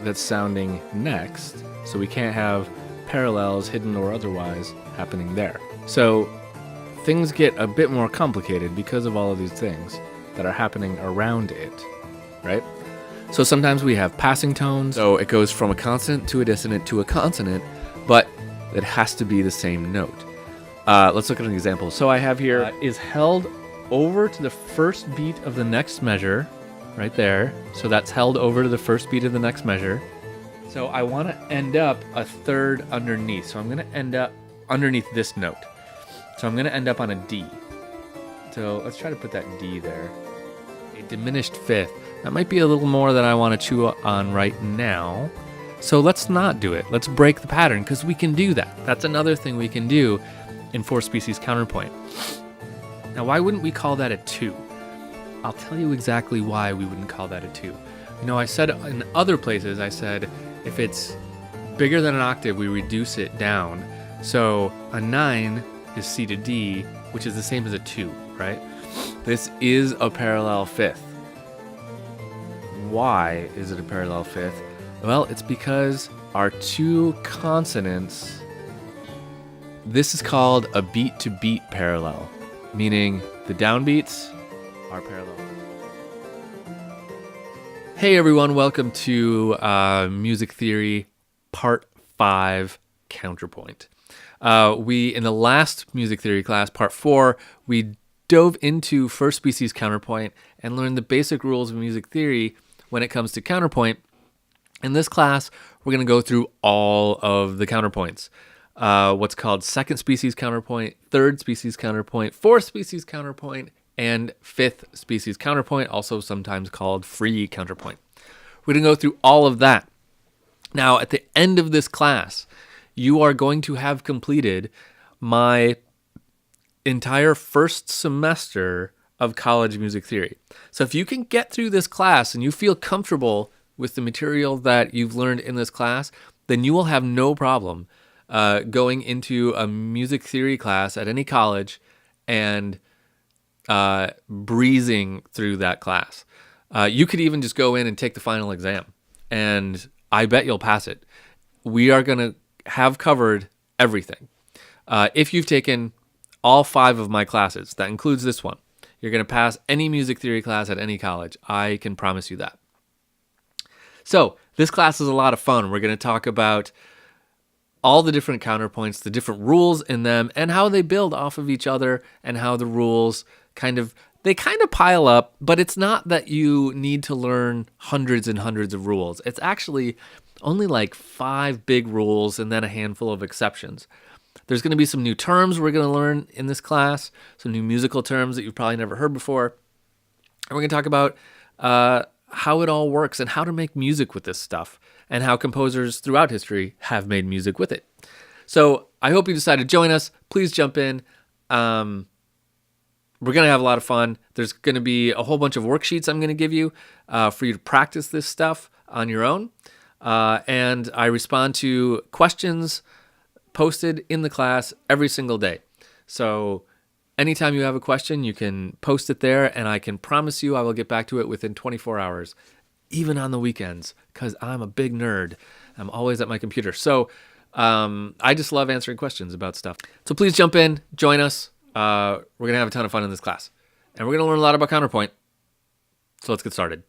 that's sounding next, so we can't have parallels, hidden or otherwise, happening there. So things get a bit more complicated because of all of these things that are happening around it, right? So sometimes we have passing tones, so it goes from a consonant to a dissonant to a consonant, but it has to be the same note. Let's look at an example. So I have here is held over to the first beat of the next measure, right there. So that's held over to the first beat of the next measure. So I want to end up a third underneath. So I'm going to end up underneath this note. So I'm going to end up on a D. So let's try to put that D there. A diminished fifth. That might be a little more than I want to chew on right now. So let's not do it. Let's break the pattern because we can do that. That's another thing we can do in 4-species counterpoint. Now, why wouldn't we call that a 2? I'll tell you exactly why we wouldn't call that a 2. You know, I said in other places, I said if it's bigger than an octave, we reduce it down. So a 9 is C to D, which is the same as a 2, right? This is a parallel fifth. Why is it a parallel fifth? Well, it's because our two consonants, this is called a beat-to-beat parallel, meaning the downbeats are parallel. Hey everyone, welcome to Music Theory Part 5 Counterpoint. In the last Music Theory class, Part 4, we dove into first species counterpoint and learned the basic rules of music theory when it comes to counterpoint. In this class, we're going to go through all of the counterpoints. What's called second species counterpoint, third species counterpoint, fourth species counterpoint, and fifth species counterpoint, also sometimes called free counterpoint. We're going to go through all of that. Now, at the end of this class, you are going to have completed my entire first semester of college music theory. So if you can get through this class and you feel comfortable with the material that you've learned in this class, then you will have no problem going into a music theory class at any college and breezing through that class. You could even just go in and take the final exam, and I bet you'll pass it. We are going to have covered everything. If you've taken all 5 of my classes, that includes this one, you're going to pass any music theory class at any college. I can promise you that. So this class is a lot of fun. We're going to talk about all the different counterpoints, the different rules in them, and how they build off of each other, and how the rules kind of pile up, but it's not that you need to learn hundreds and hundreds of rules. It's actually only like 5 big rules and then a handful of exceptions. There's going to be some new terms we're going to learn in this class, some new musical terms that you've probably never heard before. And we're going to talk about how it all works and how to make music with this stuff, and how composers throughout history have made music with it. So I hope you decide to join us. Please jump in. We're going to have a lot of fun. There's going to be a whole bunch of worksheets I'm going to give you for you to practice this stuff on your own. And I respond to questions posted in the class every single day. So anytime you have a question, you can post it there, and I can promise you I will get back to it within 24 hours, even on the weekends, because I'm a big nerd. I'm always at my computer. So I just love answering questions about stuff. So please jump in, join us. We're going to have a ton of fun in this class. And we're going to learn a lot about counterpoint. So let's get started.